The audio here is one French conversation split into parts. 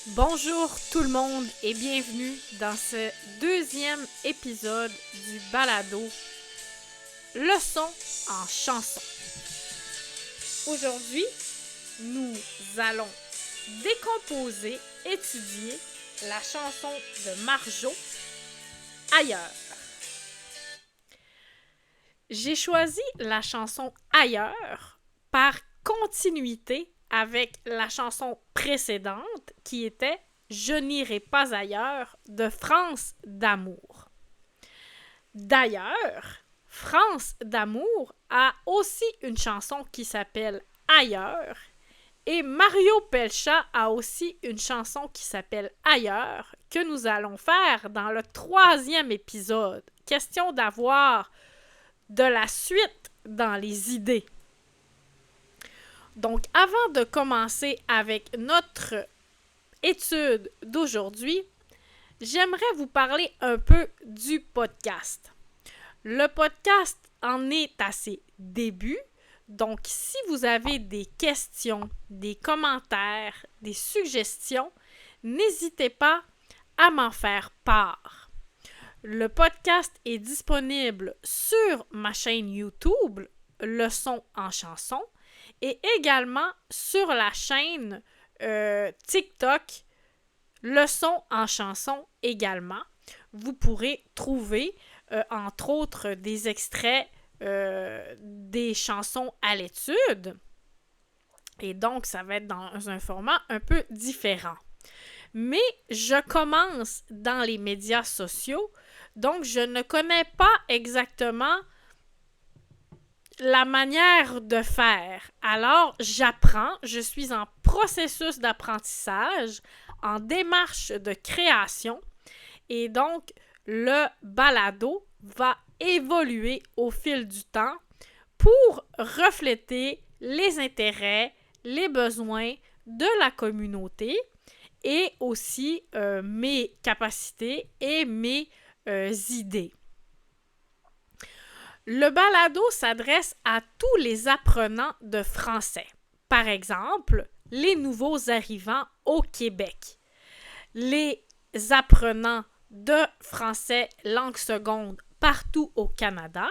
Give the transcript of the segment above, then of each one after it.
Bonjour tout le monde et bienvenue dans ce deuxième épisode du balado Leçon en chanson. Aujourd'hui, nous allons décomposer, étudier la chanson de Marjo, Ailleurs. J'ai choisi la chanson Ailleurs par continuité avec la chanson précédente qui était Je n'irai pas ailleurs de France d'amour. D'ailleurs, France d'amour a aussi une chanson qui s'appelle Ailleurs et Mario Pelcha a aussi une chanson qui s'appelle Ailleurs que nous allons faire dans le 3e épisode. Question d'avoir de la suite dans les idées. Donc, avant de commencer avec notre étude d'aujourd'hui, j'aimerais vous parler un peu du podcast. Le podcast en est à ses débuts, donc si vous avez des questions, des commentaires, des suggestions, n'hésitez pas à m'en faire part. Le podcast est disponible sur ma chaîne YouTube, Leçon en chanson, et également sur la chaîne TikTok, Leçon en chanson également. Vous pourrez trouver, entre autres, des extraits des chansons à l'étude. Et donc, ça va être dans un format un peu différent. Mais je commence dans les médias sociaux, donc je ne connais pas exactement la manière de faire. Alors, j'apprends, je suis en processus d'apprentissage, en démarche de création, et donc le balado va évoluer au fil du temps pour refléter les intérêts, les besoins de la communauté et aussi mes capacités et mes idées. Le balado s'adresse à tous les apprenants de français. Par exemple, les nouveaux arrivants au Québec, les apprenants de français langue seconde partout au Canada,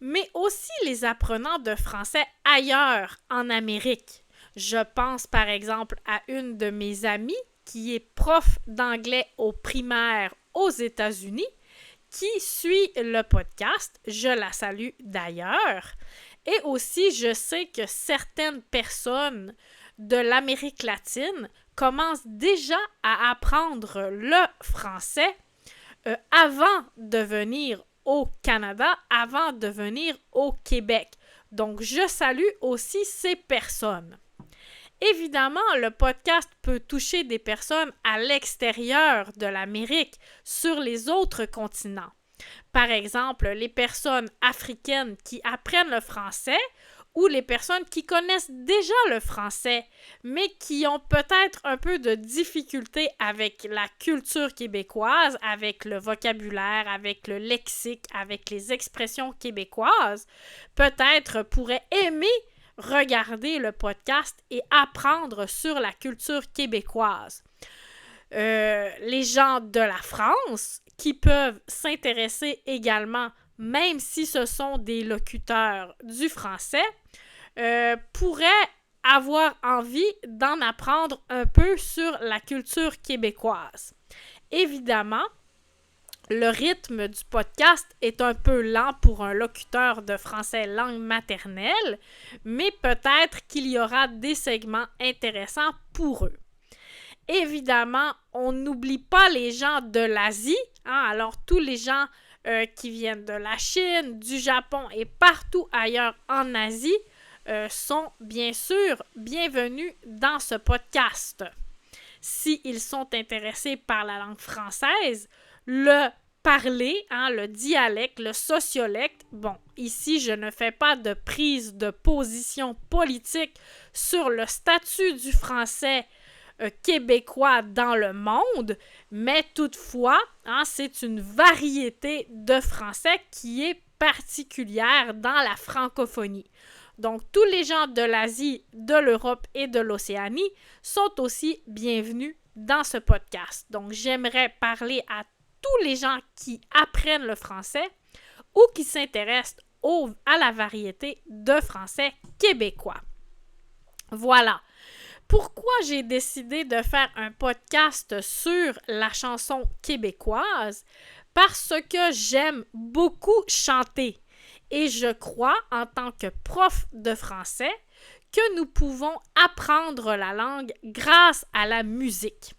mais aussi les apprenants de français ailleurs en Amérique. Je pense par exemple à une de mes amies qui est prof d'anglais au primaire aux États-Unis, qui suit le podcast. Je la salue d'ailleurs. Et aussi, je sais que certaines personnes de l'Amérique latine commencent déjà à apprendre le français avant de venir au Canada, avant de venir au Québec. Donc, je salue aussi ces personnes. Évidemment, le podcast peut toucher des personnes à l'extérieur de l'Amérique, sur les autres continents. Par exemple, les personnes africaines qui apprennent le français ou les personnes qui connaissent déjà le français, mais qui ont peut-être un peu de difficulté avec la culture québécoise, avec le vocabulaire, avec le lexique, avec les expressions québécoises, peut-être pourraient aimer regarder le podcast et apprendre sur la culture québécoise. Les gens de la France qui peuvent s'intéresser également, même si ce sont des locuteurs du français, pourraient avoir envie d'en apprendre un peu sur la culture québécoise. Évidemment, le rythme du podcast est un peu lent pour un locuteur de français langue maternelle, mais peut-être qu'il y aura des segments intéressants pour eux. Évidemment, on n'oublie pas les gens de l'Asie, hein? Alors tous les gens qui viennent de la Chine, du Japon et partout ailleurs en Asie sont bien sûr bienvenus dans ce podcast. S'ils sont intéressés par la langue française, le parler, hein, le dialecte, le sociolecte, bon, ici je ne fais pas de prise de position politique sur le statut du français québécois dans le monde, mais toutefois, hein, c'est une variété de français qui est particulière dans la francophonie. Donc, tous les gens de l'Asie, de l'Europe et de l'Océanie sont aussi bienvenus dans ce podcast. Donc, j'aimerais parler à tous les gens qui apprennent le français ou qui s'intéressent à la variété de français québécois. Voilà. Pourquoi j'ai décidé de faire un podcast sur la chanson québécoise? Parce que j'aime beaucoup chanter et je crois, en tant que prof de français, que nous pouvons apprendre la langue grâce à la musique.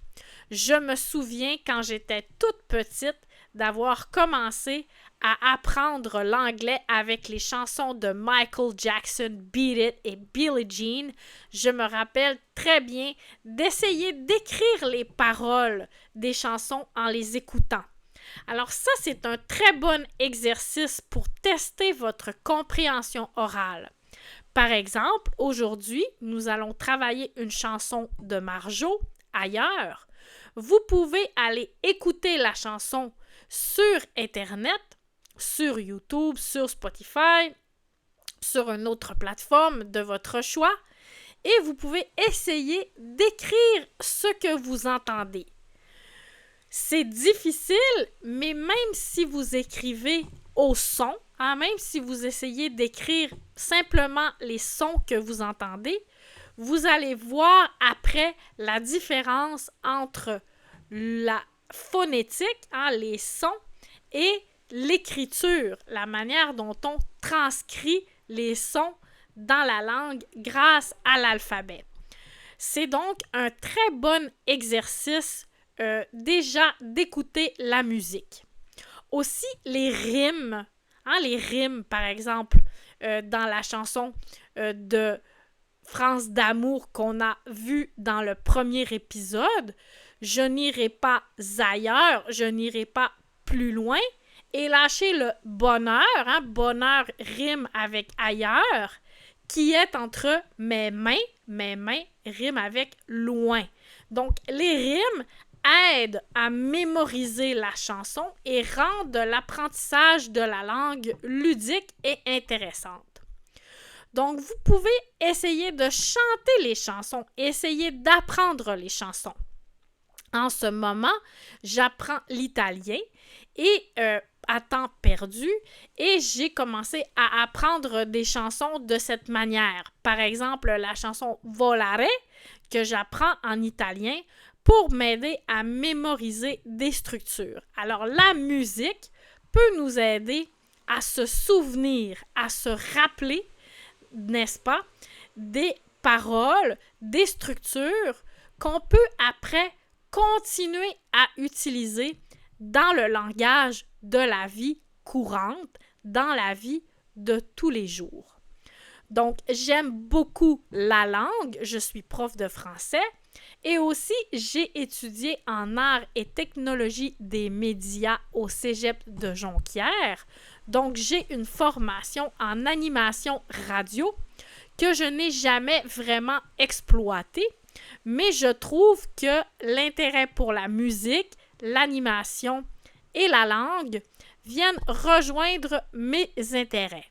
Je me souviens, quand j'étais toute petite, d'avoir commencé à apprendre l'anglais avec les chansons de Michael Jackson, Beat It et Billie Jean. Je me rappelle très bien d'essayer d'écrire les paroles des chansons en les écoutant. Alors ça, c'est un très bon exercice pour tester votre compréhension orale. Par exemple, aujourd'hui, nous allons travailler une chanson de Marjo, Ailleurs. Vous pouvez aller écouter la chanson sur Internet, sur YouTube, sur Spotify, sur une autre plateforme de votre choix, et vous pouvez essayer d'écrire ce que vous entendez. C'est difficile, mais même si vous écrivez au son, même si vous essayez d'écrire simplement les sons que vous entendez, vous allez voir après la différence entre la phonétique, les sons, et l'écriture, la manière dont on transcrit les sons dans la langue grâce à l'alphabet. C'est donc un très bon exercice déjà d'écouter la musique. Aussi, les rimes, par exemple, dans la chanson de France d'amour qu'on a vue dans le premier épisode, je n'irai pas ailleurs, je n'irai pas plus loin, et lâcher le bonheur, bonheur rime avec ailleurs, qui est entre mes mains rime avec loin. Donc, les rimes aident à mémoriser la chanson et rendent l'apprentissage de la langue ludique et intéressante. Donc, vous pouvez essayer de chanter les chansons, essayer d'apprendre les chansons. En ce moment, j'apprends l'italien et à temps perdu, et j'ai commencé à apprendre des chansons de cette manière. Par exemple, la chanson Volare, que j'apprends en italien pour m'aider à mémoriser des structures. Alors, la musique peut nous aider à se souvenir, à se rappeler, n'est-ce pas, des paroles, des structures qu'on peut après continuer à utiliser dans le langage de la vie courante, dans la vie de tous les jours. Donc, j'aime beaucoup la langue, je suis prof de français et aussi j'ai étudié en arts et technologies des médias au Cégep de Jonquière. Donc, j'ai une formation en animation radio que je n'ai jamais vraiment exploitée, mais je trouve que l'intérêt pour la musique, l'animation et la langue viennent rejoindre mes intérêts.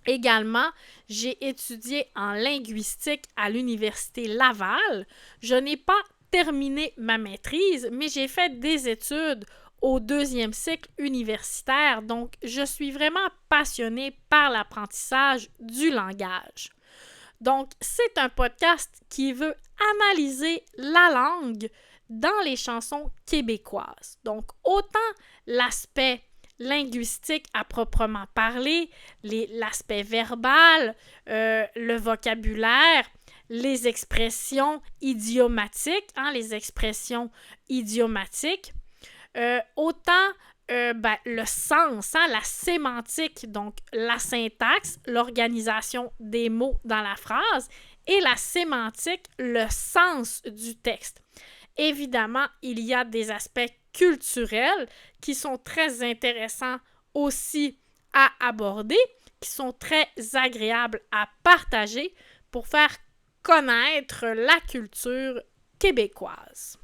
Également, j'ai étudié en linguistique à l'Université Laval. Je n'ai pas terminé ma maîtrise, mais j'ai fait des études au 2e cycle universitaire, donc je suis vraiment passionnée par l'apprentissage du langage. Donc, c'est un podcast qui veut analyser la langue dans les chansons québécoises. Donc, autant l'aspect linguistique à proprement parler, l'aspect verbal, le vocabulaire, les expressions idiomatiques, autant le sens, la sémantique, donc la syntaxe, l'organisation des mots dans la phrase, et la sémantique, le sens du texte. Évidemment, il y a des aspects culturels qui sont très intéressants aussi à aborder, qui sont très agréables à partager pour faire connaître la culture québécoise.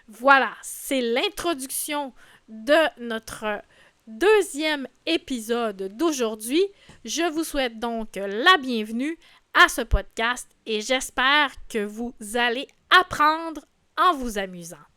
Voilà, c'est l'introduction de notre 2e épisode d'aujourd'hui. Je vous souhaite donc la bienvenue à ce podcast et j'espère que vous allez apprendre en vous amusant.